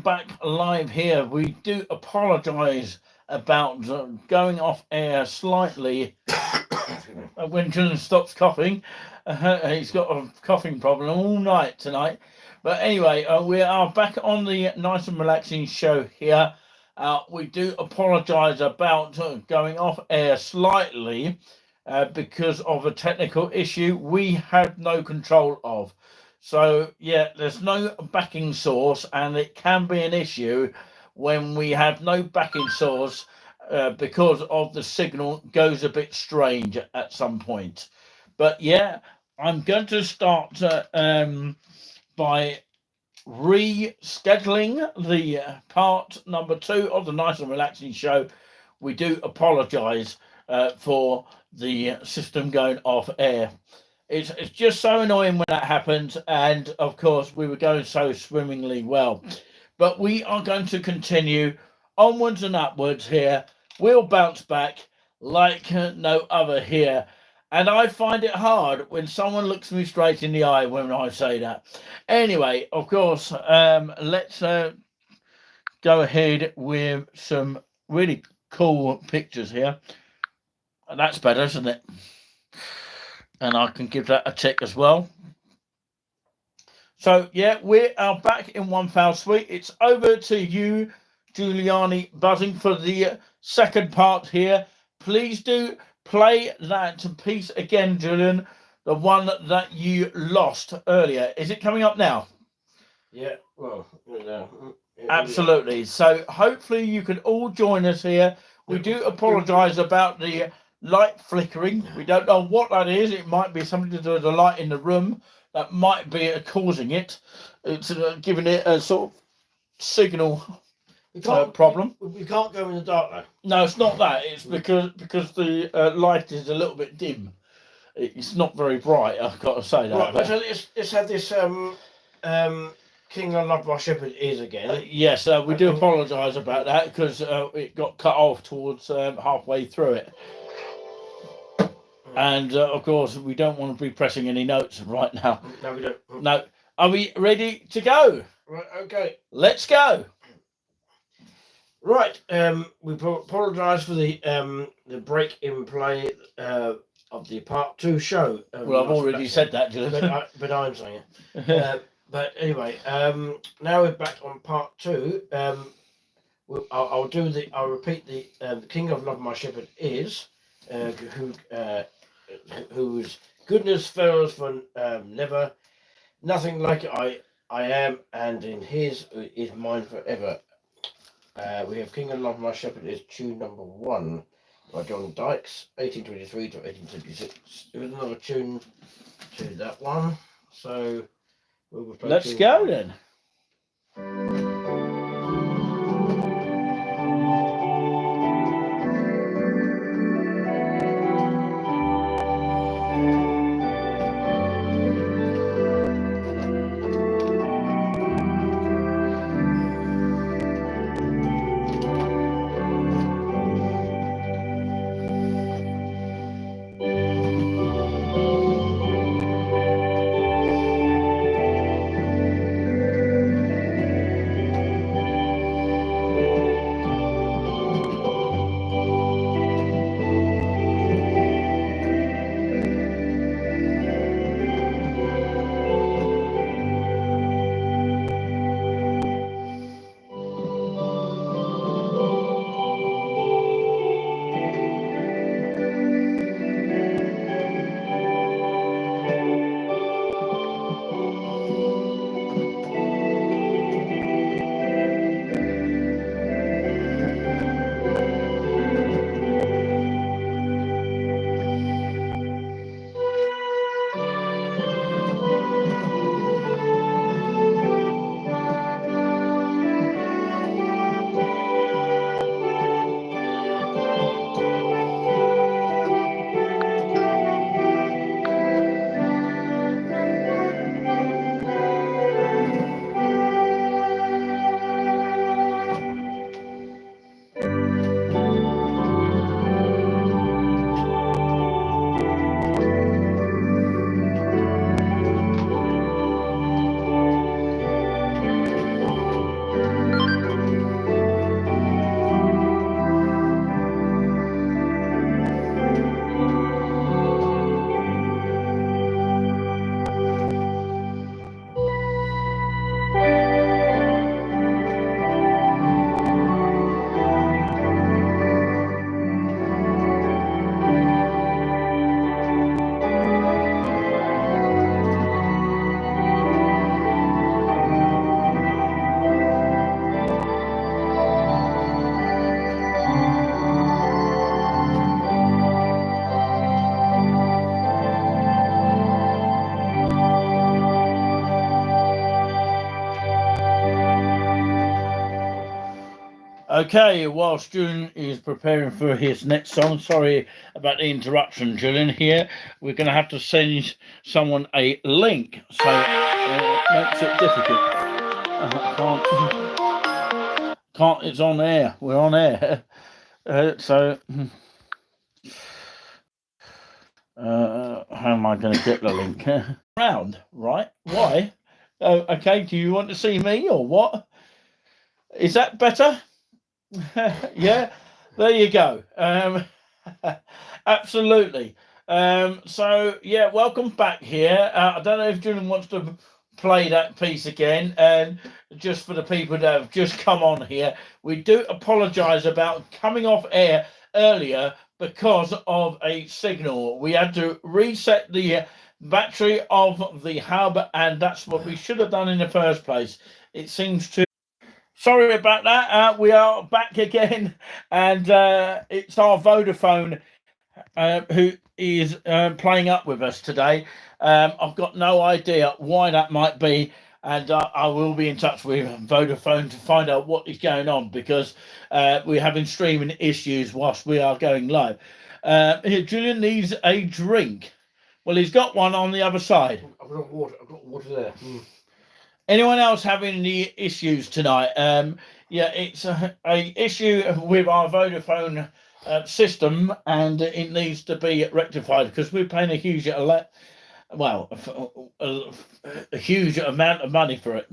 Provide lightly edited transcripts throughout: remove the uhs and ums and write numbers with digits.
back live here. We do apologise about going off air slightly when Julian stops coughing. He's got a coughing problem all night tonight. But anyway, we are back on the nice and relaxing show here. We do apologise about going off air slightly because of a technical issue we had no control of. So, yeah, there's no backing source, and it can be an issue when we have no backing source because of the signal goes a bit strange at some point. But, yeah, I'm going to start by rescheduling the part number 2 of the Nice and Relaxing show. We do apologise for the system going off air. It's just so annoying when that happens, and of course we were going so swimmingly well. But we are going to continue onwards and upwards here. We'll bounce back like no other here. And I find it hard when someone looks me straight in the eye when I say that. Anyway, of course, let's go ahead with some really cool pictures here. And that's better, isn't it? And I can give that a tick as well. So, yeah, we are back in one foul sweep. It's over to you, Juliani Buzzing, for the second part here. Please do play that piece again, Julian, the one that you lost earlier. Is it coming up now? Yeah, well, absolutely. So hopefully you can all join us here. We do apologise about the light flickering. We don't know what that is. It might be something to do with the light in the room that might be causing it. It's giving it a sort of signal problem. We can't go in the dark though. No, it's not that. It's because the light is a little bit dim. It's not very bright. I've got to say that. Right, so let's have this King I Love My Shepherd is again. Yes, we do apologise about that because it got cut off towards halfway through it. And, of course, we don't want to be pressing any notes right now. No, we don't. No. Are we ready to go? Right, okay. Let's go. Right, we apologise for the break in play of the part 2 show. Well, I've already said that, Julian. But I'm saying it. But anyway, now we're back on part 2. I'll repeat the King of Love My Shepherd is whose goodness fails for never, nothing like I am, and in his is mine forever. We have King of Love My Shepherd is tune number 1 by John Dykes, 1823 to 1876. There is another tune to that one, so let's go then. Okay, whilst Julian is preparing for his next song, sorry about the interruption, Julian. Here, we're going to have to send someone a link, so it makes it difficult. Can't. It's on air. We're on air. How am I going to get the link? Round, right? Why? Okay. Do you want to see me or what? Is that better? Yeah, there you go. Absolutely. So yeah, welcome back here. I don't know if Julian wants to play that piece again, and just for the people that have just come on here, we do apologize about coming off air earlier because of a signal. We had to reset the battery of the hub, and that's what we should have done in the first place. It seems to. Sorry about that. We are back again, and it's our Vodafone who is playing up with us today. I've got no idea why that might be, and I will be in touch with Vodafone to find out what is going on, because we're having streaming issues whilst we are going live. Here, Julian needs a drink. Well, he's got one on the other side. I've got water. I've got water there. Anyone else having any issues tonight? Yeah, it's a issue with our Vodafone system, and it needs to be rectified because we're paying a huge a huge amount of money for it,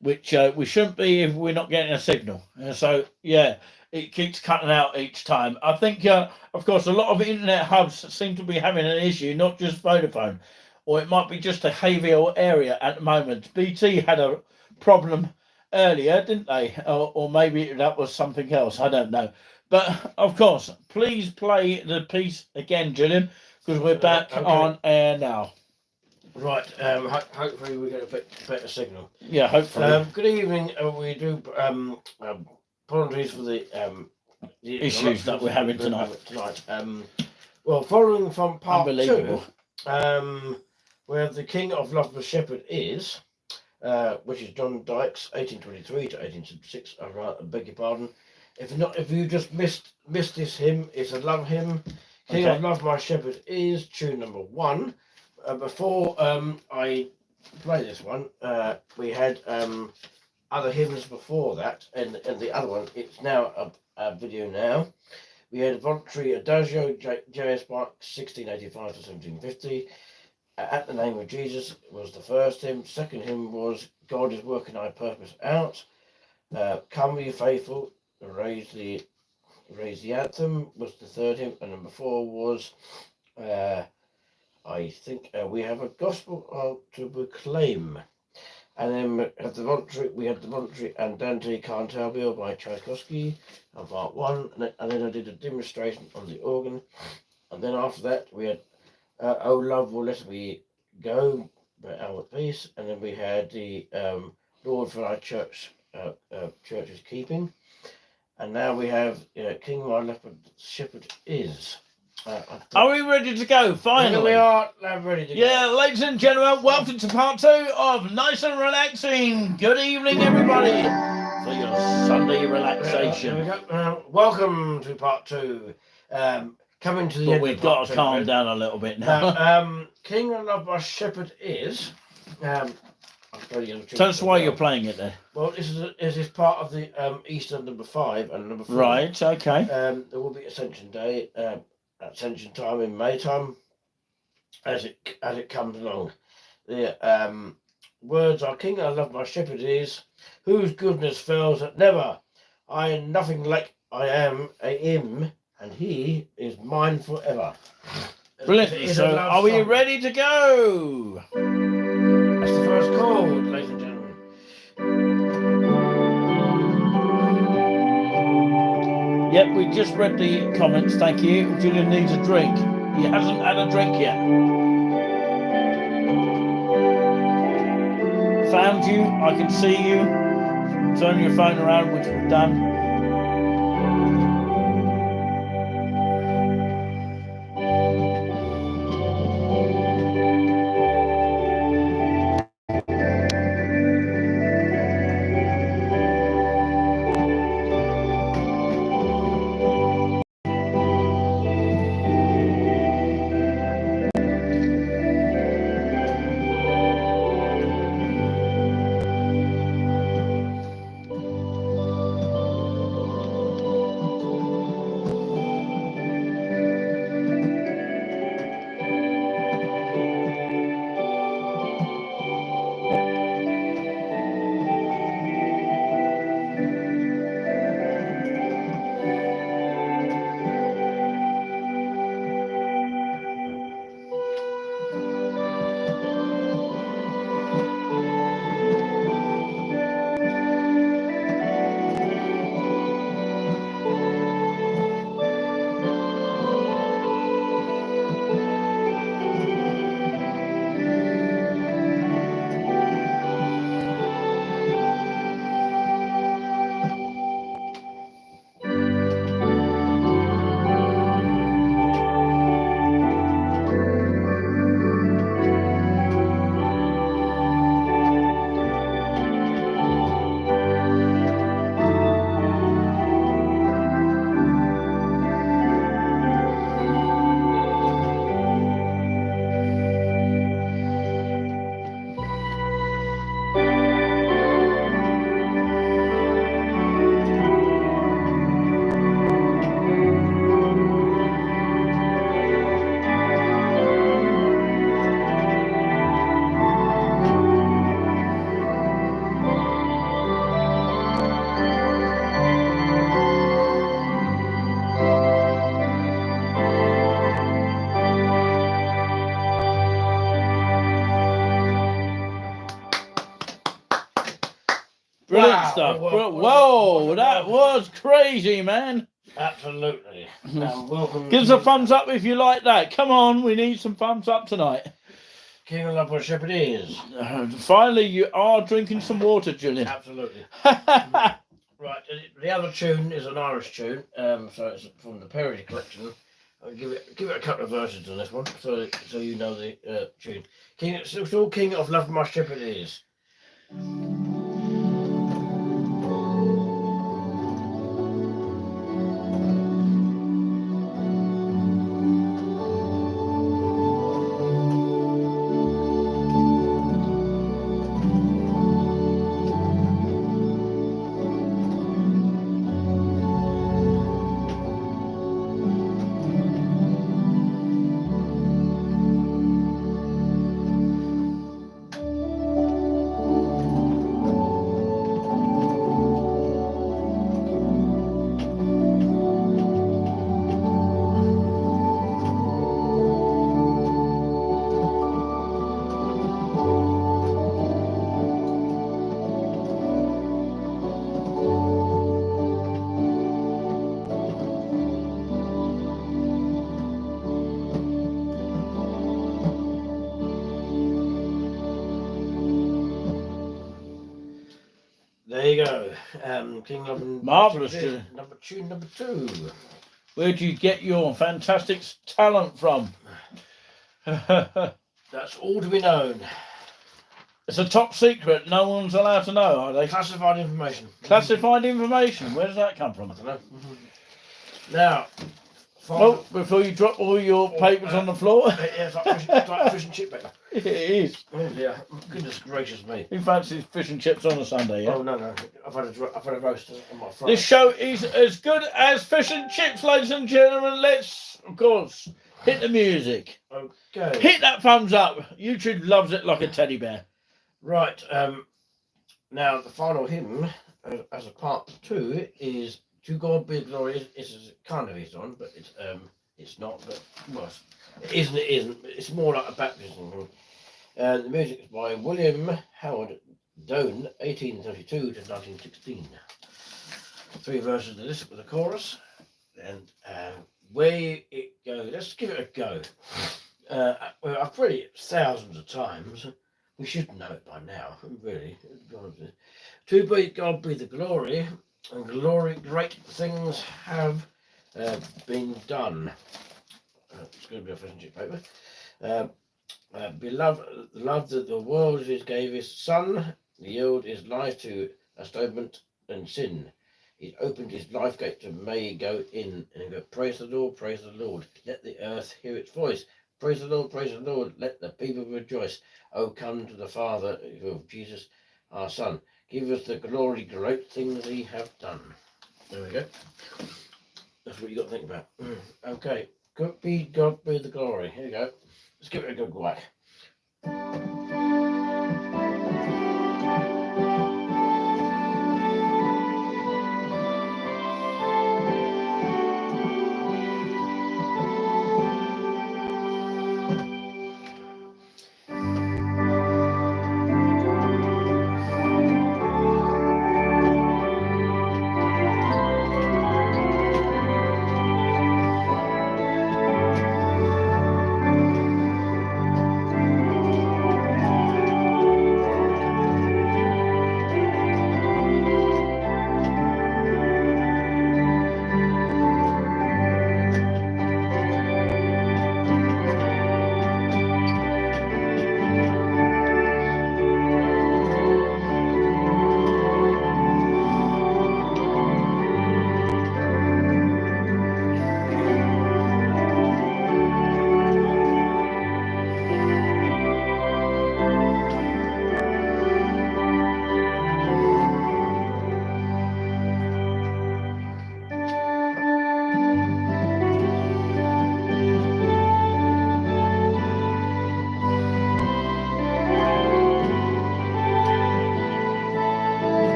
which we shouldn't be if we're not getting a signal. So yeah, it keeps cutting out each time. I think, of course, a lot of internet hubs seem to be having an issue, not just Vodafone. Or it might be just a Hayville area at the moment. BT had a problem earlier, didn't they? Or maybe that was something else. I don't know. But, of course, please play the piece again, Julian, because we're back on air now. Right. Hopefully we get a bit better signal. Yeah, hopefully. Good evening. We do apologies for the issues that we're having tonight. Well, following from part 2, where the King of Love the Shepherd is, which is John Dykes, 1823 to 1866. I beg your pardon. If you just missed this hymn, it's a love hymn. King of Love My Shepherd is tune number 1. Before I play this one, we had other hymns before that, and the other one, it's now a video now. We had Voluntary Adagio, JS Mark, 1685 to 1750. At the Name of Jesus was the first hymn. Second hymn was God is Working Thy Purpose Out. Come Ye Faithful, Raise the Anthem was the third hymn, and number 4 was I think we have a gospel to proclaim. And then we had the voluntary Andante Cantabile by Tchaikovsky on part 1, and then I did a demonstration on the organ, and then after that we had Oh Love Will Let Me Go by Albert Peace, and then we had the Lord for Our Church is Keeping, and now we have King My Shepherd Is. Are we ready to go? Finally, we are ready to go. Yeah, ladies and gentlemen, welcome to part 2 of Nice and Relaxing. Good evening, everybody, for your Sunday relaxation. Here we go. Welcome to part 2. Coming to the end. We've got to calm down a little bit now. King of Love My Shepherd is. Tell us why you're playing it there. Well, this is part of the Easter number 5 and number 4. Right. Okay. There will be Ascension Day. Ascension time in May time, as it comes along. The words are: King, I love my shepherd is, whose goodness fails at never. I am nothing like I am a him, and he is mine forever. Brilliant. So, are we ready to go? That's the first chord, ladies and gentlemen. Yep, we just read the comments, thank you. Julian needs a drink. He hasn't had a drink yet. Found you, I can see you. Turn your phone around, which we've done. stuff. Well, Whoa, that was crazy, man. Absolutely. Welcome. Give us a thumbs up if you like that. Come on, we need some thumbs up tonight. King of Love, what shepherd is. Finally, you are drinking some water, Julian. Absolutely. Right, the other tune is an Irish tune, so it's from the Perry collection. I'll give it a couple of verses on this one, so you know the tune. It's all King of Love, my shepherd is. There you go. King Love and Marvellous. Tune number 2. Where do you get your fantastic talent from? That's all to be known. It's a top secret. No one's allowed to know, are they? Classified information. Classified information. Where does that come from? I don't know. Now, oh, before you drop all your papers on the floor. Yeah, it's like fish and chip paper. It is. Oh dear, goodness gracious me. Who fancies fish and chips on a Sunday, yeah? Oh no, I've had a roast on my fry. This show is as good as fish and chips, ladies and gentlemen. Let's, of course, hit the music. Okay. Hit that thumbs up. YouTube loves it like a teddy bear. Right, now the final hymn, as a part 2, is To God Be the Glory. It's kind of is on, but it's not, but, well, it isn't. It's more like a baptism. And the music is by William Howard Doane, 1832 to 1916. 3 verses of this with a chorus. And where it goes, let's give it a go. I've played it thousands of times. We should know it by now, really. To be God be the glory, and glory great things have been done. It's going to be a fish and chip paper. Beloved, love that the world gave his son, yield his life to astonishment and sin. He opened his life gate to may go in and go, praise the Lord, let the earth hear its voice. Praise the Lord, let the people rejoice. Oh, come to the Father of Jesus, our Son. Give us the glory, great things he have done. There we go. That's what you got to think about. Okay. God be the glory. Here you go. Let's give it a good whack.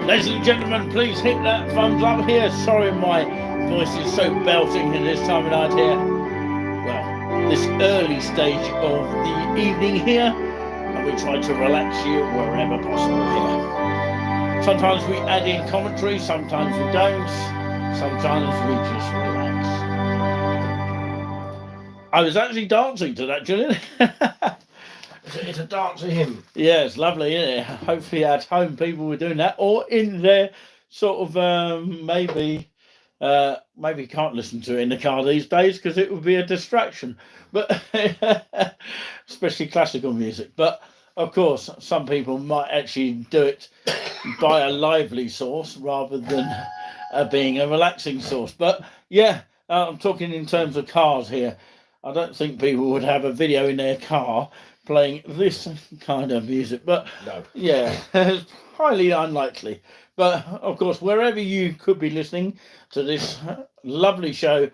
Ladies and gentlemen, please hit that thumbs up here. Sorry my voice is so belting in this time of night here. Well, this early stage of the evening here, and we try to relax you wherever possible here. Sometimes we add in commentary, sometimes we don't, sometimes we just relax. I was actually dancing to that, Julian. It's a dancing hymn. Yeah, it's lovely, isn't it? Hopefully at home people were doing that, or in their sort of maybe can't listen to it in the car these days because it would be a distraction. But especially classical music. But of course, some people might actually do it by a lively source rather than being a relaxing source. But yeah, I'm talking in terms of cars here. I don't think people would have a video in their car playing this kind of music, but no. Yeah, it's highly unlikely. But of course, wherever you could be listening to this lovely show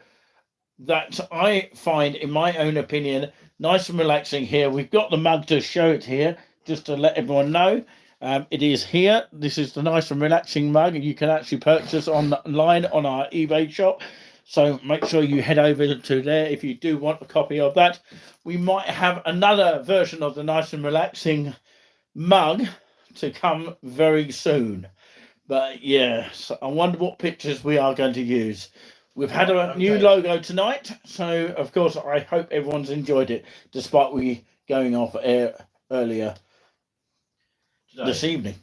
that I find, in my own opinion, nice and relaxing here. We've got the mug to show it here, just to let everyone know. It is here. This is the nice and relaxing mug, and you can actually purchase online on our eBay shop. So make sure you head over to there if you do want a copy of that. We might have another version of the nice and relaxing mug to come very soon. But yeah, so I wonder what pictures we are going to use. We've had a new logo tonight, so of course I hope everyone's enjoyed it, despite we going off air earlier this evening.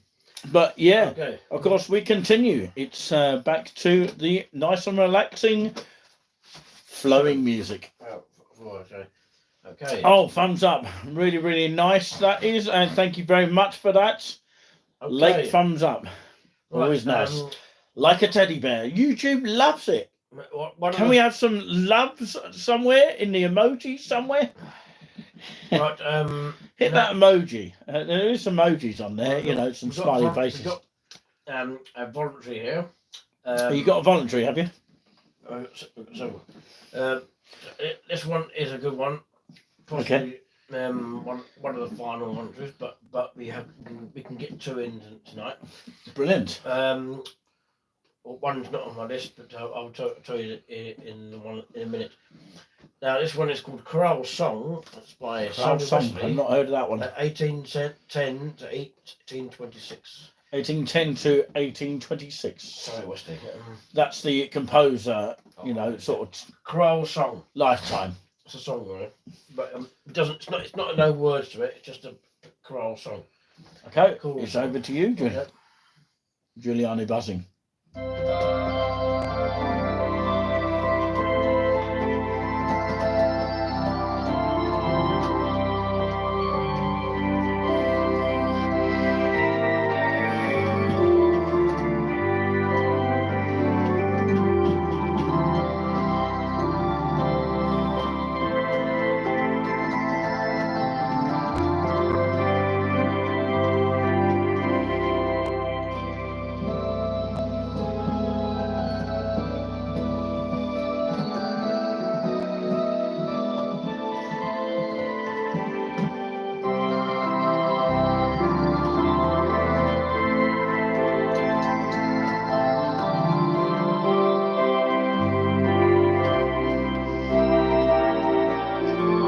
But yeah, of course we continue. It's back to the nice and relaxing, flowing music. Okay. Oh, thumbs up! Really, really nice that is, and thank you very much for that. Okay. Late thumbs up, always nice. Like a teddy bear. YouTube loves it. Can we have some loves somewhere in the emoji somewhere? Right, hit that emoji. There is some emojis on there, you know, some smiley faces. We've got a voluntary here. You got a voluntary, have you? This one is a good one. Possibly, one of the final voluntaries, but we can get two in tonight. Brilliant. One's not on my list, but I'll tell you in a minute. Now, this one is called Chorale Song. It's by Song. I've not heard of that one. 1810 to 1826. 1810 to 1826. Sorry, Westy. That's the composer, you know, sort of Chorale Song. lifetime. It's a song, right? But it doesn't. It's not no words to it. It's just a chorale song. Okay, Cool. it's over to you, Juliani buzzing.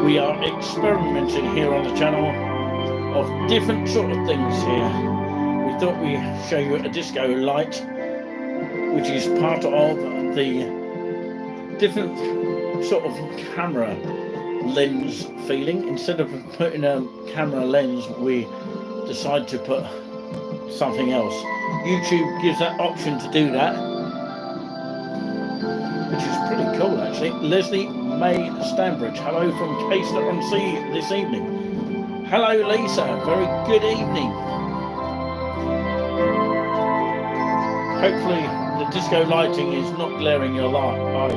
We are experimenting here on the channel of different sort of things here. We thought we'd show you a disco light, which is part of the different sort of camera lens feeling. Instead of putting a camera lens, we decide to put something else. YouTube gives that option to do that, which is pretty cool actually. Leslie May Stanbridge, hello from Caister-on-Sea this evening. Hello Lisa, very good evening. Hopefully the disco lighting is not glaring your eyes.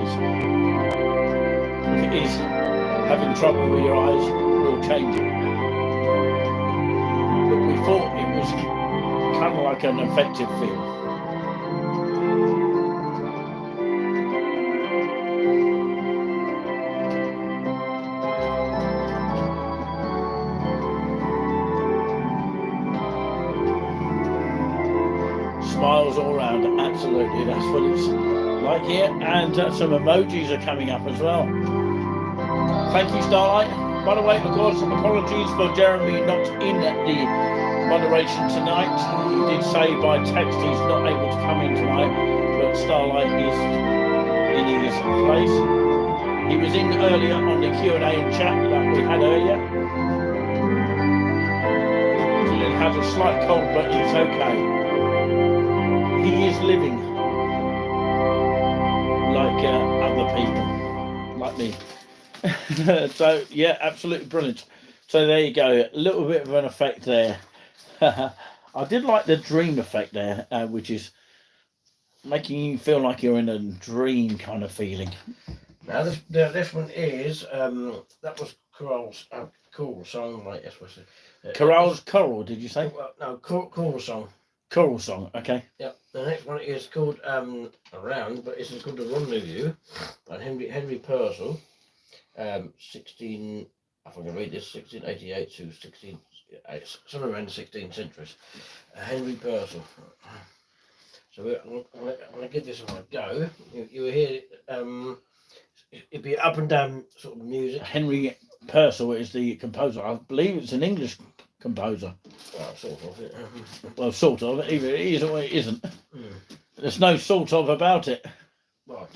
If it is having trouble with your eyes, we'll change it. But we thought it was kind of like an effective feel. smiles all around. Absolutely, that's what it's like here. And some emojis are coming up as well. Thank you, Starlight. By the way, of course, apologies for Jeremy not in the moderation tonight. He did say by text he's not able to come in tonight, but Starlight is in his place. He was in earlier on the Q&A and chat that we had earlier. He has a slight cold, but it's okay. He is living like other people, like me. So yeah, absolutely brilliant. So there you go, a little bit of an effect there. I did like the dream effect there, which is making you feel like you're in a dream kind of feeling. Now this one is that was Coral's cool song, like that's what Coral's coral, did you say? Well, no, cool song. Coral song, okay. Yeah. The next one is called Around, but it's called The Rendezvous by Henry Purcell. 16, I think I read this, 1688 to 16, somewhere around the 16th centuries. Henry Purcell. So I'm gonna give this one a go. You will hear it'd be up and down sort of music. Henry Purcell is the composer. I believe it's an English composer. Well, sort of. Well, sort of. Either it is or it isn't. There's no sort of about it. Right.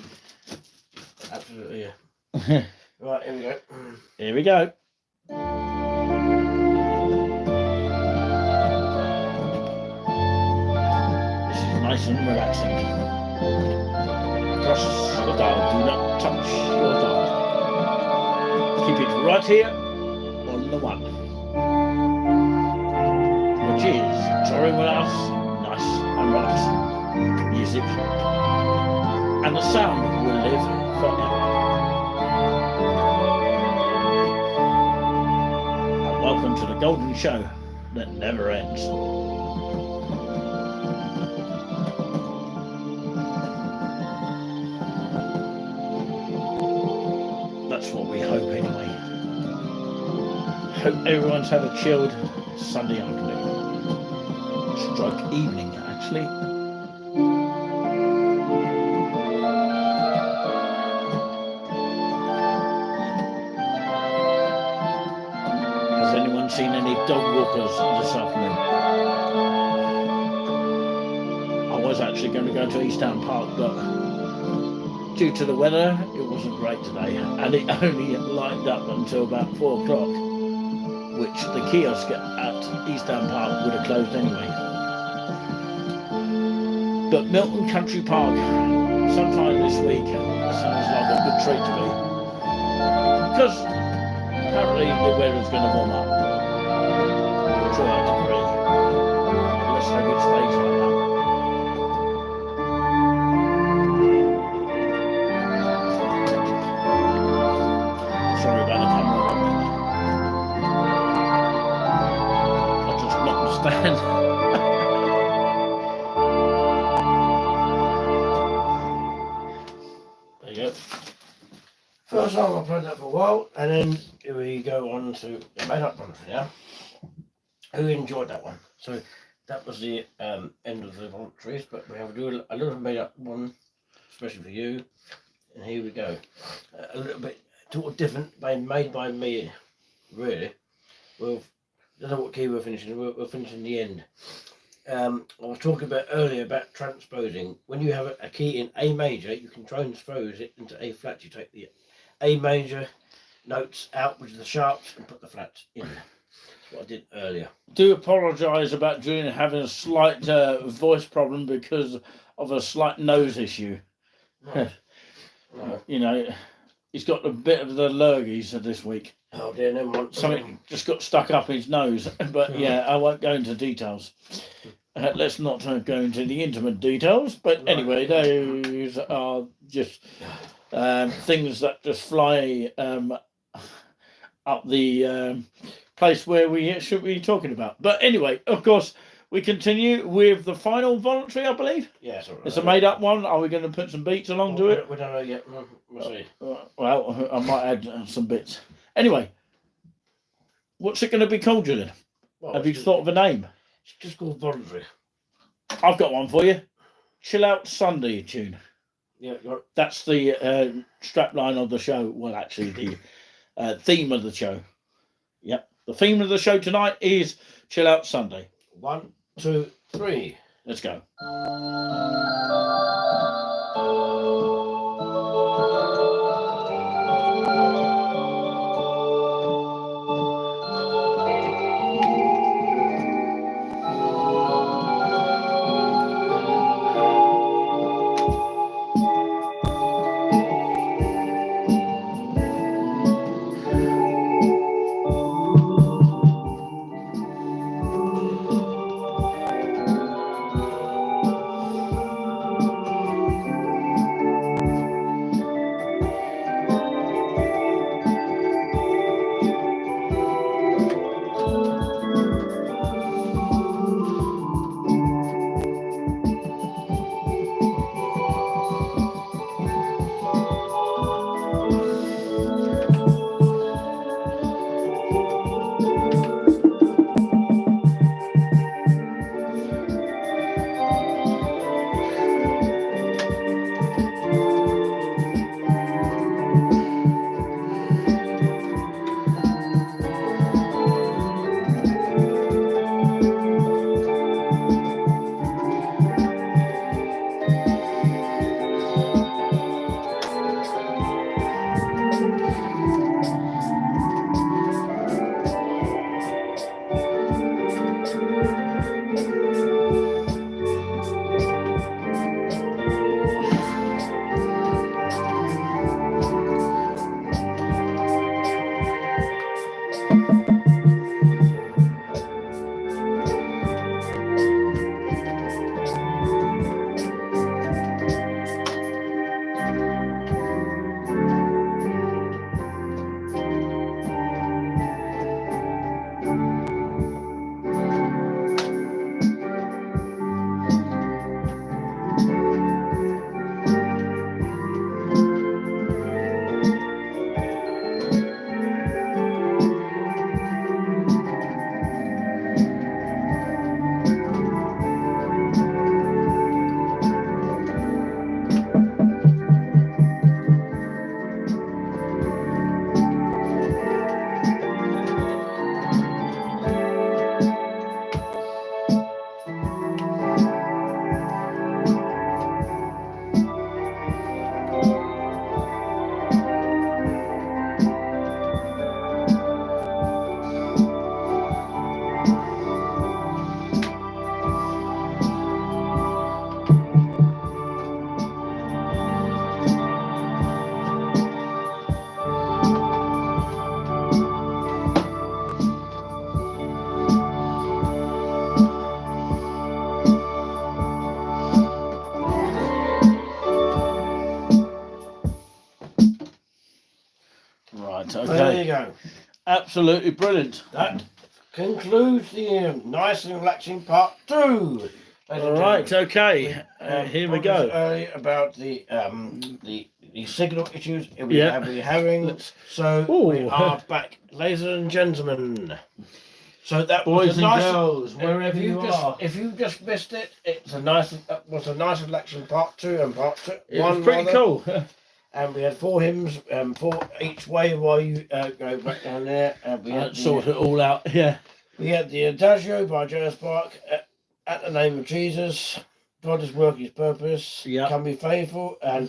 Absolutely, yeah. Right, here we go. Here we go. This is nice and relaxing. Press the dial. Do not touch your dial. Keep it right here on the one, which is touring with us, nice and relaxing music, and the sound will live forever. Welcome to the golden show that never ends. That's what we hope anyway. Hope everyone's had a chilled Sunday afternoon. Stroke evening, actually. Seen any dog walkers this afternoon? I was actually going to go to Easttown Park, but due to the weather, it wasn't great today, and it only lightened up until about 4 o'clock, which the kiosk at Easttown Park would have closed anyway. But Milton Country Park, sometime this week, sounds like a good treat to me, because apparently the weather's going to warm up. To a degree. Let's hope it stays like that. Sorry about the camera. I just knocked the stand. There you go. First time I've played that for a while, and then we go on to the made up one for now. Who enjoyed that one? So that was the end of the Voluentrys, but we have to do a little made up one, especially for you. And here we go. A little bit sort of different, made by me, really. Well, I don't know what key we're finishing. We're finishing the end. I was talking about earlier about transposing. When you have a key in A major, you can transpose it into A flat. You take the A major notes out with the sharps and put the flats in. What I did earlier. Do apologise about Julian having a slight voice problem because of a slight nose issue. Right. No. You know, he's got a bit of the lurgies this week. Oh dear, never mind. Something just got stuck up his nose. But yeah, I won't go into details. Let's not go into the intimate details. But anyway, those are just things that just fly up the place where we should be talking about. But anyway, of course, we continue with the final voluntary, I believe. Yeah, it's a made up one. Are we going to put some beats along to it? We don't know yet. We'll see. Well, I might add some bits. Anyway, what's it going to be called, Julian? Well, have you thought of a name? It's just called Voluntary. I've got one for you. Chill Out Sunday tune. Yeah, That's the strapline of the show. Well, actually, the theme of the show. Yep. The theme of the show tonight is Chill Out Sunday. 1, 2, 3. Let's go. Right, okay. There you go. Absolutely brilliant. That concludes the nice and relaxing part 2. All right, okay. Here we go. Earlier about the signal issues we Yeah. have been having. So we are back, ladies and gentlemen. So that Boys was a and nice, girls, wherever you are. If you just missed it, it's a nice relaxing part 2 and part 2. It was pretty cool. And we had 4 hymns, 4 each way while you go back down there. And we had Sort it all out, yeah. We had the Adagio by Jonas Park, At the Name of Jesus, God is Work His Purpose, Yeah. Can Be Faithful, and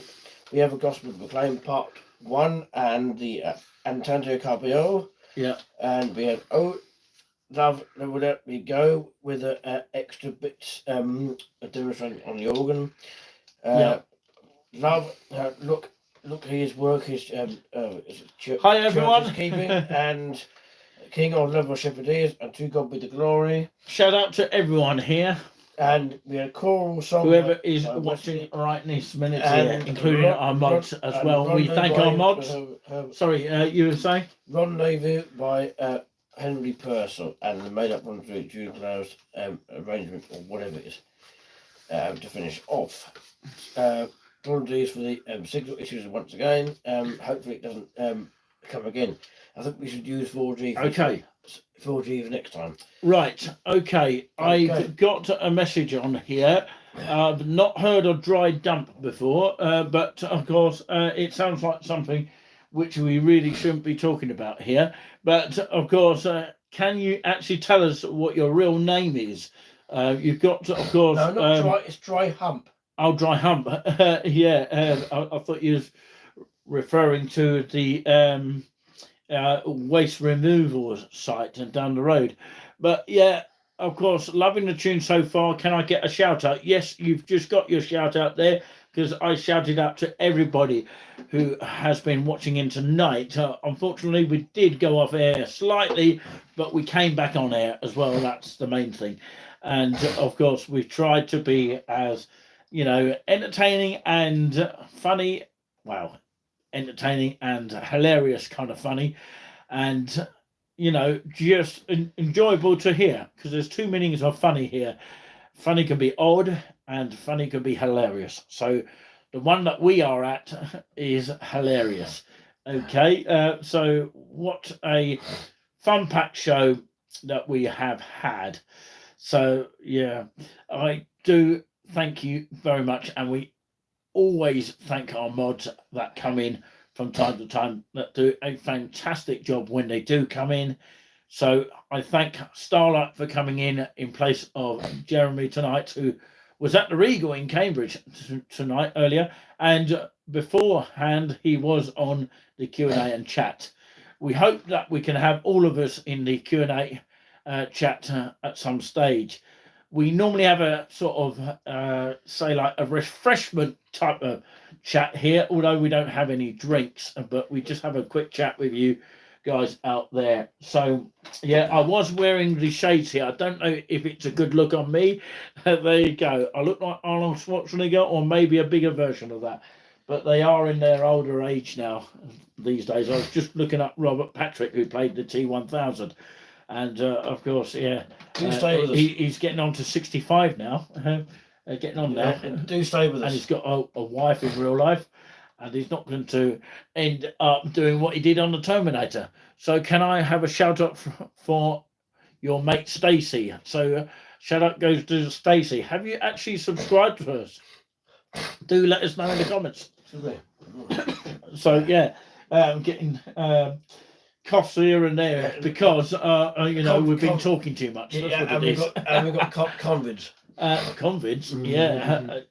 we have a Gospel Proclaim Part 1 and the Antante Carpio. Yeah. And we had Oh Love, Never Let Me Go with extra bits, a demonstration on the organ. Love, Look His Work, His Hi everyone. church is keeping, and King of Love Shepherd is, and to God be the glory. Shout out to everyone here. And we had a choral song. Whoever is watching right this minute here, including our mods as well. We thank our mods. Sorry, you were saying? Rendezvous by Henry Purcell, and the made up one through Julie Cloud's arrangement or whatever it is to finish off. Apologies for the signal issues once again. Hopefully it doesn't come again. I think we should use 4G. Okay. 4G for next time. Right. Okay. I've got a message on here I've not heard of dry dump before, but of course it sounds like something which we really shouldn't be talking about here. But of course, can you actually tell us what your real name is? You've got to, of course. No, not dry. It's dry hump. Oh, dry hump. Yeah, I thought you was referring to the waste removal site and down the road. But yeah, of course, loving the tune so far. Can I get a shout out? Yes, you've just got your shout out there, because I shouted out to everybody who has been watching in tonight. Unfortunately, we did go off air slightly, but we came back on air as well. That's the main thing. And of course, we tried to be as, entertaining and funny. Wow, entertaining and hilarious kind of funny. And just enjoyable to hear, because there's two meanings of funny here. Funny can be odd and funny can be hilarious. So the one that we are at is hilarious. Okay, so what a fun-packed show that we have had. So yeah, I do thank you very much, and we always thank our mods that come in from time to time, that do a fantastic job when they do come in. So I thank Starlight for coming in place of Jeremy tonight, who was at the Regal in Cambridge tonight earlier, and beforehand he was on the Q&A and chat. We hope that we can have all of us in the Q&A chat at some stage. We normally have a sort of, say, like a refreshment type of chat here, although we don't have any drinks, but we just have a quick chat with you guys out there. So, yeah, I was wearing the shades here. I don't know if it's a good look on me. There you go. I look like Arnold Schwarzenegger, or maybe a bigger version of that. But they are in their older age now these days. I was just looking up Robert Patrick, who played the T-1000. And of course, yeah, he's getting on to 65 now. Getting on now. Do stay with us. And he's got a wife in real life, and he's not going to end up doing what he did on the Terminator. So can I have a shout out for your mate Stacey? So shout out goes to Stacey. Have you actually subscribed to us? Do let us know in the comments. So yeah, I'm getting coughs here and there because we've been talking too much. That's what it is. We've got convids. Convids, yeah.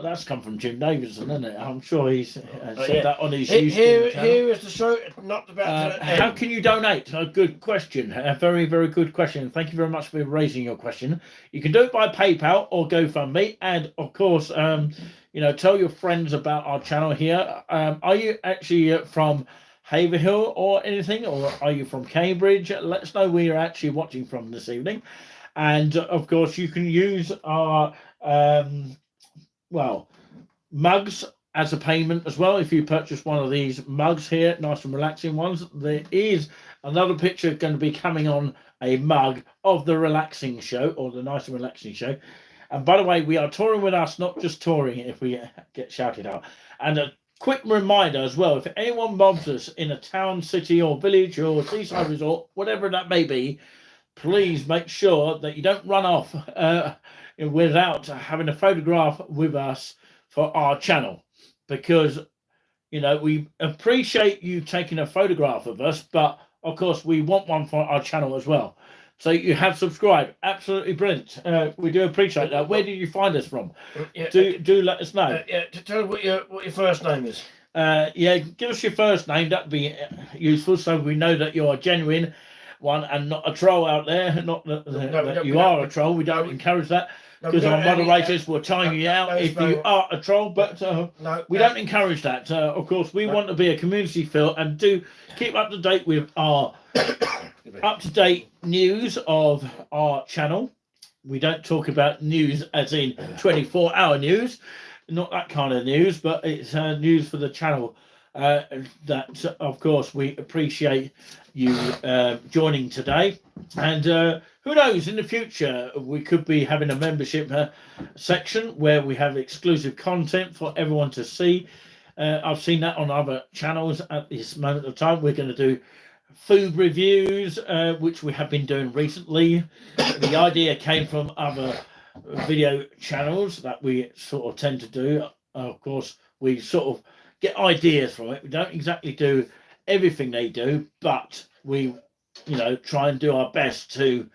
That's come from Jim Davidson, isn't it? I'm sure he's said that on his YouTube channel. Here is the show, not about how can you donate? A good question. A very, very good question. Thank you very much for raising your question. You can do it by PayPal or GoFundMe. And, of course, tell your friends about our channel here. Are you actually from Haverhill or anything? Or are you from Cambridge? Let us know where you're actually watching from this evening. And, of course, you can use our... mugs as a payment as well. If you purchase one of these mugs here, nice and relaxing ones, there is another picture going to be coming on a mug of the relaxing show, or the nice and relaxing show. And by the way, we are touring with us, not just touring if we get shouted out. And a quick reminder as well, if anyone mobs us in a town, city or village or seaside resort, whatever that may be, please make sure that you don't run off without having a photograph with us for our channel, because we appreciate you taking a photograph of us, but of course we want one for our channel as well. So you have subscribed. Absolutely brilliant. We do appreciate that. Where did you find us from? Do let us know. Tell us what your first name is. Give us your first name. That'd be useful, so we know that you're a genuine one and not a troll out there. Not that you are a troll. We don't encourage that, because our moderators will time you out if you are a troll, but we don't encourage that. Of course, we want to be a community feel and do keep up to date with our up-to-date news of our channel. We don't talk about news as in 24-hour news, not that kind of news, but it's news for the channel. That, of course, we appreciate you joining today. And who knows, in the future, we could be having a membership section where we have exclusive content for everyone to see. I've seen that on other channels at this moment of time. We're going to do food reviews, which we have been doing recently. The idea came from other video channels that we sort of tend to do. Of course, we sort of get ideas from it. We don't exactly do everything they do, but we, try and do our best to,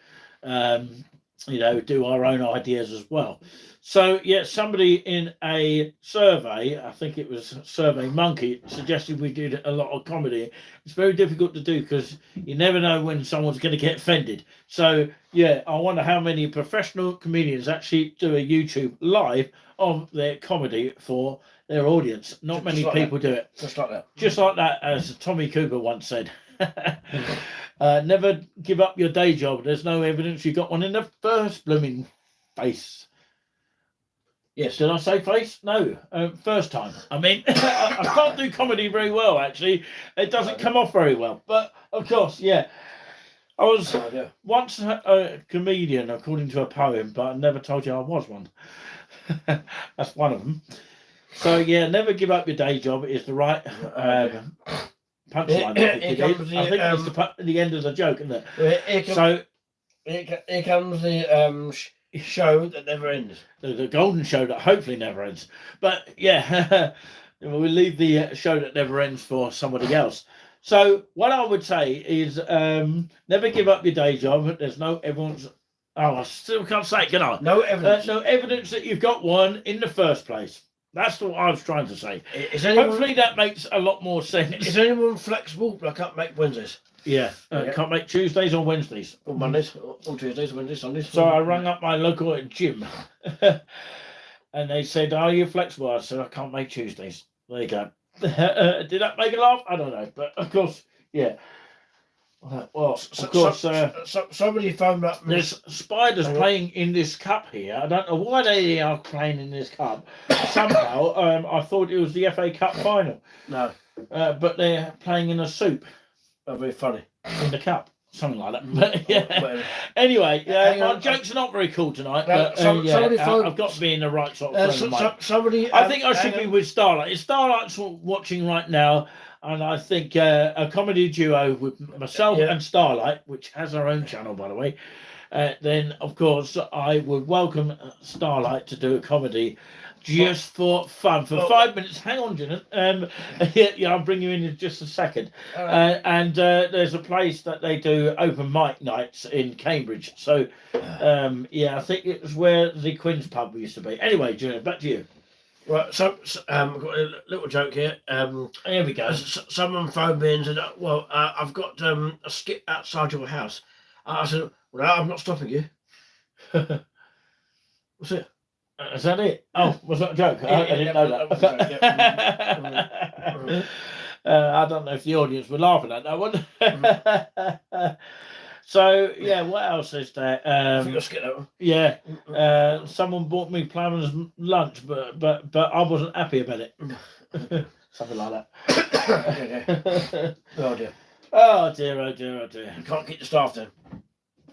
do our own ideas as well. So, yeah, somebody in a survey, I think it was Survey Monkey, suggested we did a lot of comedy. It's very difficult to do because you never know when someone's going to get offended. So, yeah, I wonder how many professional comedians actually do a YouTube live of their comedy for their audience. Not many people do it. Just like that. Just like that, as Tommy Cooper once said. Never give up your day job. There's no evidence you got one in the first blooming face. Yes. Did I say face? No. First time. I mean, I can't do comedy very well, actually. It doesn't come off very well. But, of course, yeah. I was once a comedian, according to a poem, but I never told you I was one. That's one of them. So, yeah, never give up your day job is the right punchline. I think it's the end of the joke, isn't it? Here comes the show that never ends. The golden show that hopefully never ends. But, yeah, we'll leave the show that never ends for somebody else. So, what I would say is never give up your day job. There's no evidence. Oh, I still can't say it, can I? No evidence. No evidence that you've got one in the first place. That's what I was trying to say. Hopefully that makes a lot more sense. Is anyone flexible? I can't make Wednesdays. Yeah, can't make Tuesdays or Wednesdays. Or Mondays, or Tuesdays, Wednesdays, Sundays. So I rang up my local gym. And they said, are you flexible? I said, I can't make Tuesdays. There you go. Did that make a laugh? I don't know. But of course, yeah. Well, of course, somebody phoned up. There's spiders playing in this cup here. I don't know why they are playing in this cup. Somehow, I thought it was the FA Cup final. No. But they're playing in a soup. That'd be funny. In the cup. Something like that. But, yeah. Anyway, my jokes are not very cool tonight. But, I've got to be in the right sort of frame of mind. Somebody, I think I should be with Starlight. If Starlight's watching right now, and I think a comedy duo with myself and Starlight, which has her own channel, by the way, then, of course, I would welcome Starlight to do a comedy just for fun. For 5 minutes. Hang on, Janet. I'll bring you in just a second. And there's a place that they do open mic nights in Cambridge. So, I think it was where the Quinn's pub used to be. Anyway, Janet, back to you. Right, so I've got a little joke here. Here we go. Someone phoned me and said, well, I've got a skip outside your house. I said, well, I'm not stopping you. What's it? Is that it? Oh, was that a joke? I didn't know that. I don't know if the audience were laughing at that one. So, yeah, what else is there? I think I'll skip that one. Yeah, someone bought me Plummer's lunch, but I wasn't happy about it. Something like that. Oh, dear. Oh, dear, oh, dear, oh, dear. You can't keep the staff then.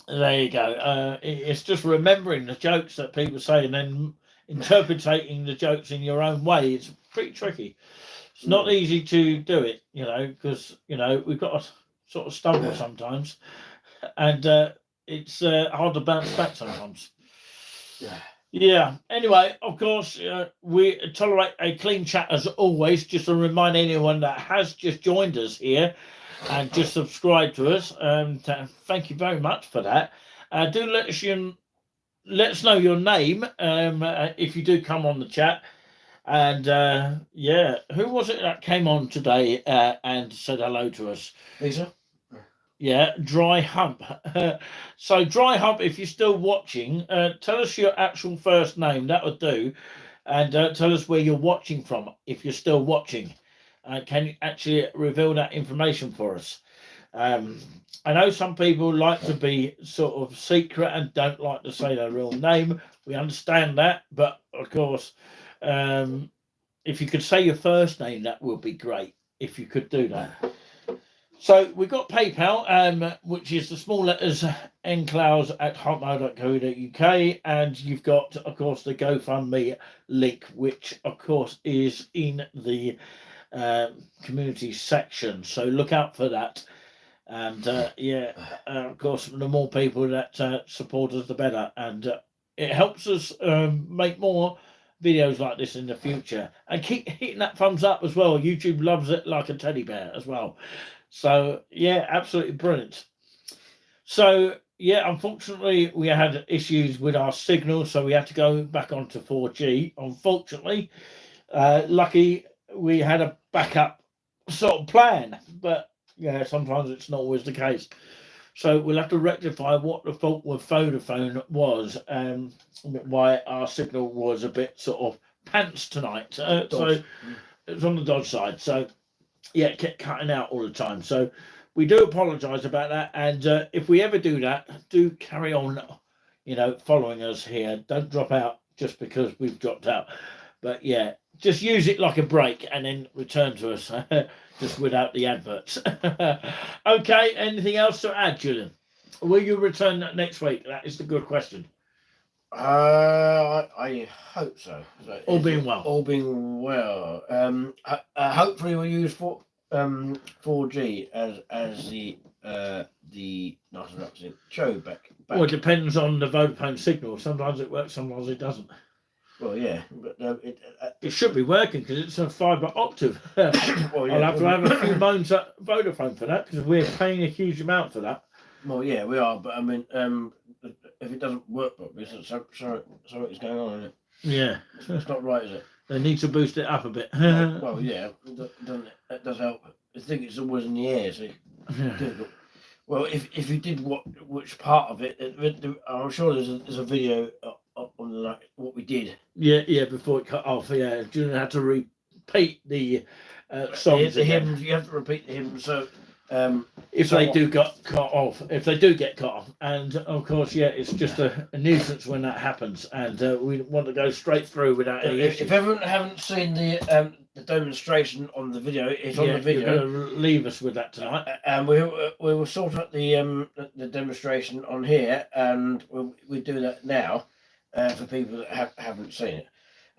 There you go. It's just remembering the jokes that people say and then interpreting the jokes in your own way. It's pretty tricky. It's not easy to do it, because, we've got to sort of stumble sometimes. And it's hard to bounce back sometimes. Yeah. Anyway, of course, we tolerate a clean chat as always. Just to remind anyone that has just joined us here and just subscribed to us. Thank you very much for that. Do let us know your name if you do come on the chat. And who was it that came on today and said hello to us? Lisa. Yeah, Dry Hump. So, Dry Hump, if you're still watching, tell us your actual first name. That would do. And tell us where you're watching from, if you're still watching. Can you actually reveal that information for us? I know some people like to be sort of secret and don't like to say their real name. We understand that. But, of course, if you could say your first name, that would be great, if you could do that. So we've got PayPal, which is the small letters nclouds@hotmail.co.uk, and you've got, of course, the GoFundMe link, which, of course, is in the community section. So look out for that. And of course, the more people that support us, the better. And it helps us make more videos like this in the future, and keep hitting that thumbs up as well. YouTube loves it like a teddy bear as well. So yeah, absolutely brilliant. So yeah, unfortunately we had issues with our signal, so we had to go back onto 4G. Unfortunately, lucky we had a backup sort of plan, but yeah, sometimes it's not always the case. So we'll have to rectify what the fault with Vodafone was, and why our signal was a bit sort of pants tonight. So it's on the dodge side. So yeah, it kept cutting out all the time. So we do apologise about that. And if we ever do that, do carry on, following us here. Don't drop out just because we've dropped out. But yeah, just use it like a break and then return to us. Just without the adverts. Okay, anything else to add, Julian? Will you return next week? That is the good question. I hope so. All being well. All being well. Hopefully we'll use 4G as the show back. Well, it depends on the Vodafone signal. Sometimes it works, sometimes it doesn't. Well, yeah, but it should be working because it's a fibre optic. Well, yeah, I'll have to have a few moans at Vodafone for that because we're paying a huge amount for that. Well, yeah, we are, but I mean, if it doesn't work properly, something's going on in it. Yeah, it's not right, is it? They need to boost it up a bit. Well, yeah, that does help. I think it's always in the air, so difficult. Well, if you did which part of it, I'm sure there's a video on what we did. Yeah, before it cut off. Yeah, Julian had to repeat the songs. The hymns, you have to repeat the hymns. So if they do get cut off, and of course, yeah, it's just a nuisance when that happens, and we want to go straight through without any issues. If everyone haven't seen the demonstration on the video, it's on the video. You're going to leave us with that tonight, and we will sort out the demonstration on here, and we do that now for people that haven't seen it.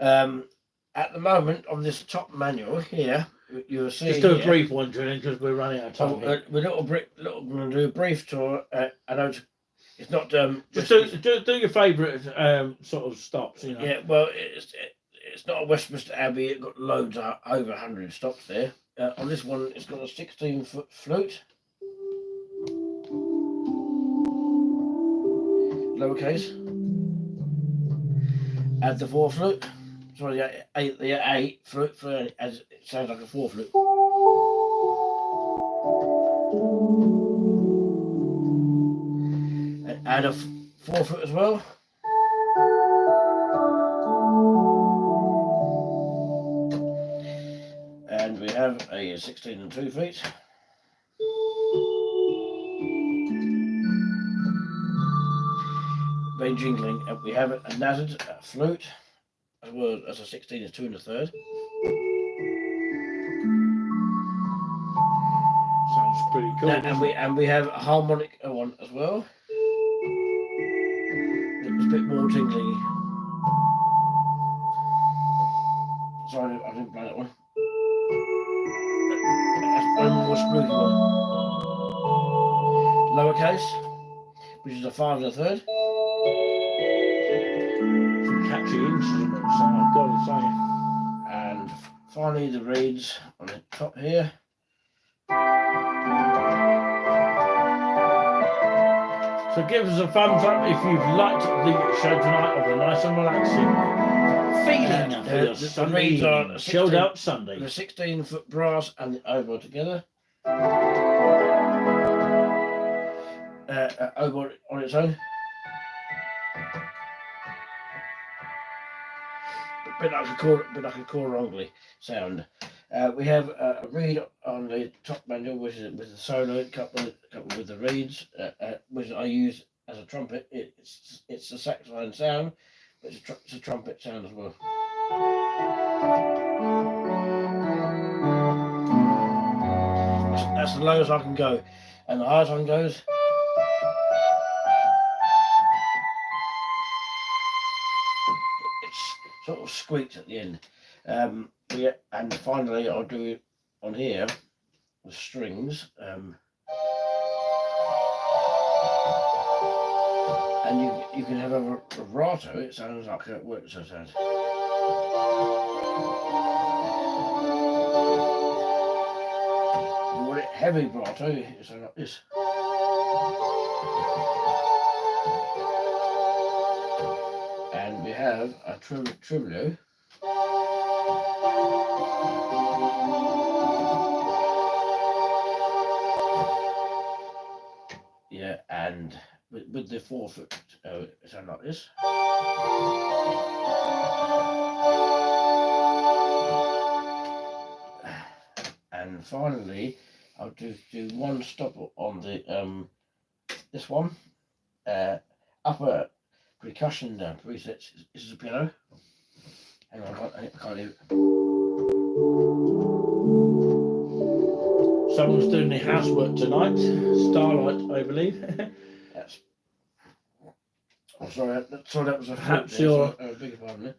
At the moment, on this top manual here, you'll see. Just do a brief one, Julian, because we're running out of time. We're going to do a brief tour. I know it's not. Just do your favourite sort of stops. Yeah, well, it's not a Westminster Abbey. It's got loads over 100 stops there. On this one, it's got a 16-foot flute, lowercase. Add the 4 flute. Sorry, the 8 flute, as it sounds like a 4 flute. And add a 4 flute as well. And we have a 16 and 2 feet. Very jingling. And we have a nazzard, a flute, as well as a 16 and 2 1/3. Sounds pretty cool. And we have a harmonic one as well. It's a bit more tingly. Sorry, I didn't play that one. That's a more spooky one. Lowercase, which is a 5 1/3. Some catchy instruments, I've got to say. And finally, the reeds on the top here. So give us a thumbs up if you've liked the show tonight of a nice and relaxing feeling for your Sunday evening, chilled out Sunday. The 16-foot brass and the oboe together. Oboe on its own. A bit like a corongly sound. We have a reed on the top manual, which is with the solo, coupled with the reeds, which I use as a trumpet. It's a saxophone sound, but it's a trumpet sound as well. That's the lowest I can go, and the highest I can go is. Sort of squeaks at the end. And finally, I'll do it on here with strings. And you can have a vibrato. It sounds like it works. So sounds. You want it heavy vibrato? It sounds like this. And we have a tremolo. Yeah, and with the 4 foot, it sounds like this. And finally, I'll just do one stop on the this one, upper percussion presets. This is a piano. Hang on, I can't leave it. Someone's doing the housework tonight. Starlight, I believe. That's. I'm sorry. Sorry, that was a Perhaps you're big pardon.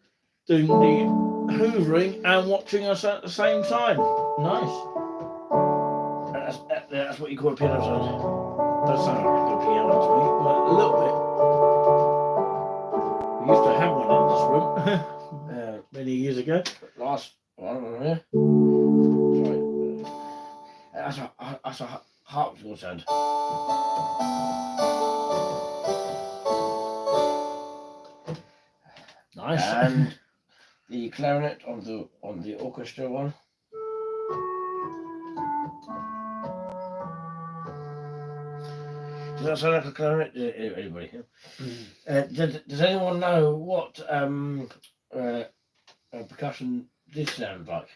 doing the hoovering and watching us at the same time. Nice. That's what you call a piano sound. Does sound like a piano to me, but a little bit. We used to have one in this room many years ago. Last one here. Sorry. That's a harpsichord sound. Nice. And the clarinet on the orchestra one. Does that sound like a clarinet? Anybody? Does anyone know what percussion this sounds like?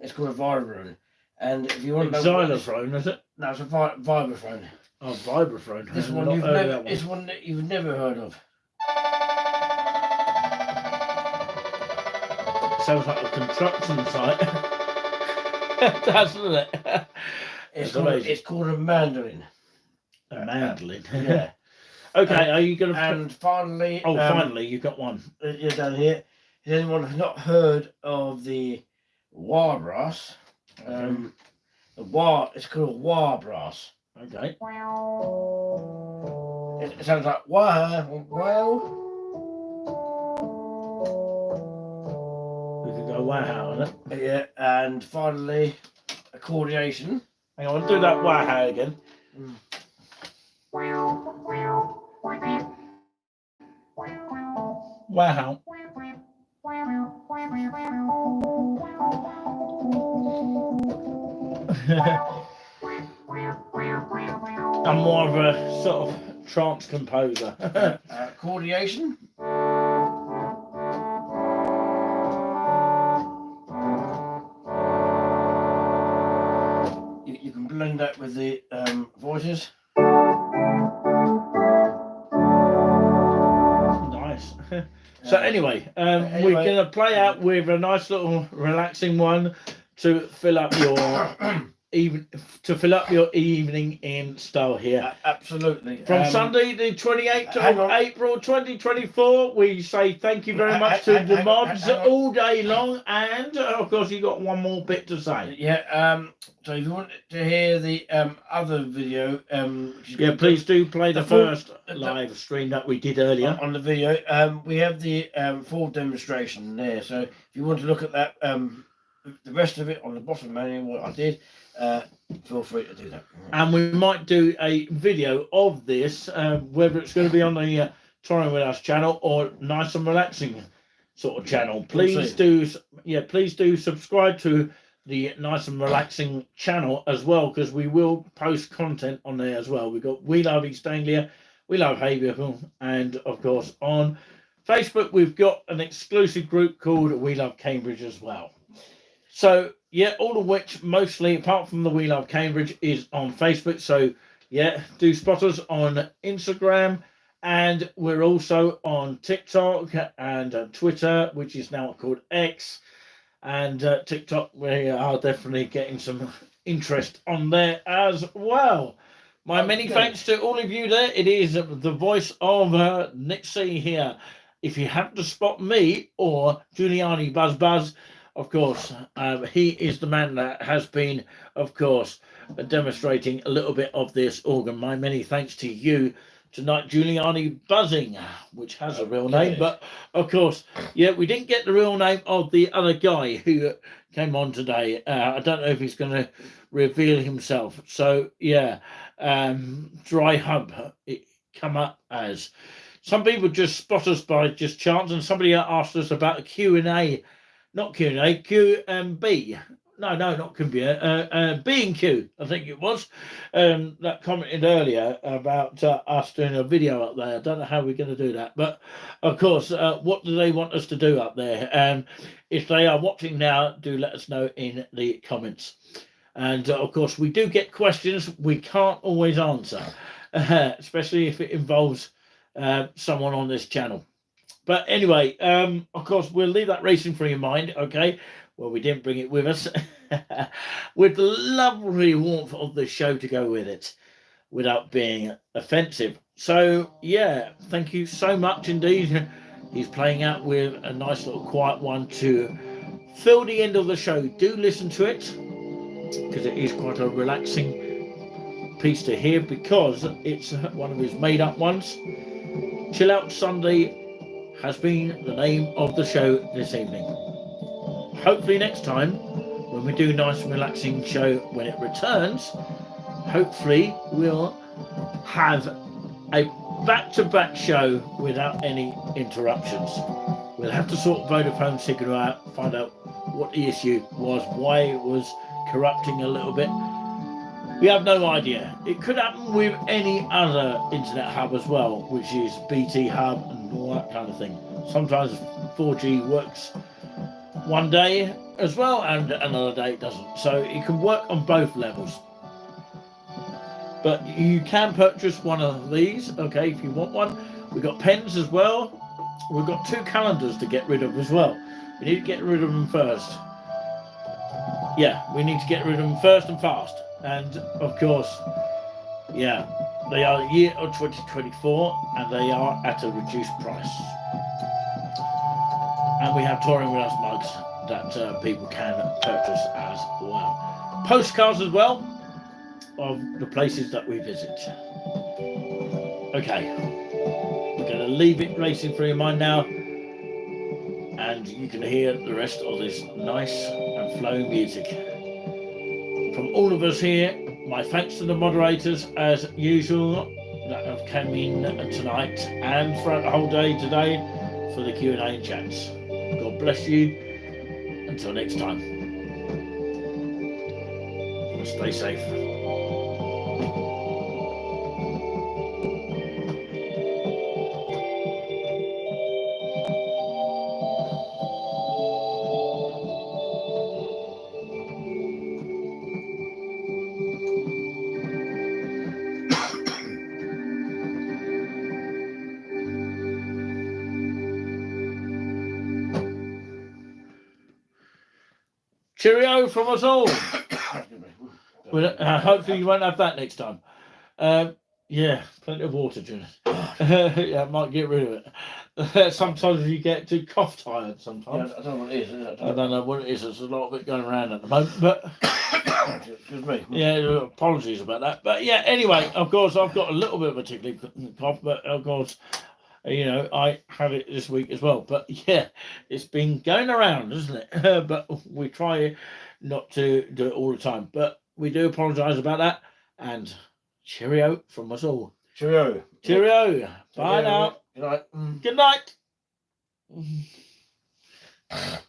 It's called a vibraphone. And if you want to know, xylophone, is it? No, it's a vibraphone. Oh, vibraphone. This one you've never. It's one that you've never heard of. Sounds like a construction site. Doesn't it? It's called a mandolin. A mandolin. Yeah. Okay, are you going to... And finally... Oh, finally, you've got one. You're down here. Has anyone not heard of the wah brass? The wah, it's called wah brass. Okay. It sounds like wah, wow. We could go wow, isn't it? Yeah, and finally, accordiation. Hang on, do that wow again. Wow. I'm more of a sort of trance composer. Accordiation. You can blend that with the voices. Nice. So anyway, we're going to play out with a nice little relaxing one to fill up your evening in style here. Absolutely. From Sunday the 28th of April 2024, we say thank you very much to the mods all day long, and of course you got one more bit to say. Yeah. So if you want to hear the other video, please do play the first live stream that we did earlier on the video. We have the full demonstration there. So if you want to look at that, the rest of it on the bottom menu, what I did. Feel free to do that. And we might do a video of this, whether it's going to be on the Touring With Us channel or Nice and Relaxing sort of channel. Please do subscribe to the Nice and Relaxing channel as well, because we will post content on there as well. We've got We Love East Anglia, We Love Hayvehicle, and of course on Facebook we've got an exclusive group called We Love Cambridge as well. So yeah, all of which mostly, apart from the We Love Cambridge, is on Facebook. So yeah, do spot us on Instagram, and we're also on TikTok and Twitter, which is now called X, and TikTok. We are definitely getting some interest on there as well. My many thanks to all of you there. It is the voice of Nick Cee here. If you happen to spot me or Juliani Buzz Buzz of course, he is the man that has been, of course, demonstrating a little bit of this organ. My many thanks to you tonight, Juliani Buzzing, which has a real name, but of course, yeah, we didn't get the real name of the other guy who came on today. I don't know if he's going to reveal himself. So yeah, Dry Hub, it come up as. Some people just spot us by just chance, and somebody asked us about a Q&A, not Q&A, QB. No, not computer. B&Q, I think it was, that commented earlier about us doing a video up there. I don't know how we're going to do that, but of course, what do they want us to do up there? If they are watching now, do let us know in the comments. And of course, we do get questions we can't always answer, especially if it involves someone on this channel. But anyway, of course, we'll leave that racing for your mind, okay? Well, we didn't bring it with us, with the lovely warmth of the show to go with it, without being offensive. So, yeah, thank you so much indeed. He's playing out with a nice little quiet one to fill the end of the show. Do listen to it, because it is quite a relaxing piece to hear, because it's one of his made-up ones. Chill Out Sunday has been the name of the show this evening. Hopefully next time, when we do a nice and relaxing show when it returns, hopefully we'll have a back-to-back show without any interruptions. We'll have to sort Vodafone signal out, find out what the issue was, why it was corrupting a little bit. We have no idea. It could happen with any other internet hub as well, which is BT hub and all that kind of thing. Sometimes 4G works one day as well, and another day it doesn't. So it can work on both levels. But you can purchase one of these, okay, if you want one. We've got pens as well. We've got 2 calendars to get rid of as well. We need to get rid of them first. Yeah, we need to get rid of them first and fast. And of course, yeah, they are the year of 2024 and they are at a reduced price. And we have Touring With Us mugs that people can purchase as well. Postcards as well of the places that we visit. Okay, we're going to leave it racing through your mind now, and you can hear the rest of this nice and flowing music. From all of us here, my thanks to the moderators as usual that have come in tonight and throughout the whole day today for the Q&A and chats. God bless you. Until next time. Stay safe. Cheerio from us all. Well, hopefully you won't have that next time. Yeah, plenty of water, Junior. Yeah, I might get rid of it. Sometimes you get too cough tired sometimes. Yeah, I don't know what it is. I don't know what it is. There's a lot of it going around at the moment. But excuse me. Yeah, apologies about that. But yeah, anyway, of course, I've got a little bit of a tickly cough, but of course, you know, I have it this week as well. But yeah, it's been going around, isn't it? But we try not to do it all the time. But we do apologise about that. And cheerio from us all. Cheerio. Cheerio. Bye now. Good night. Good night.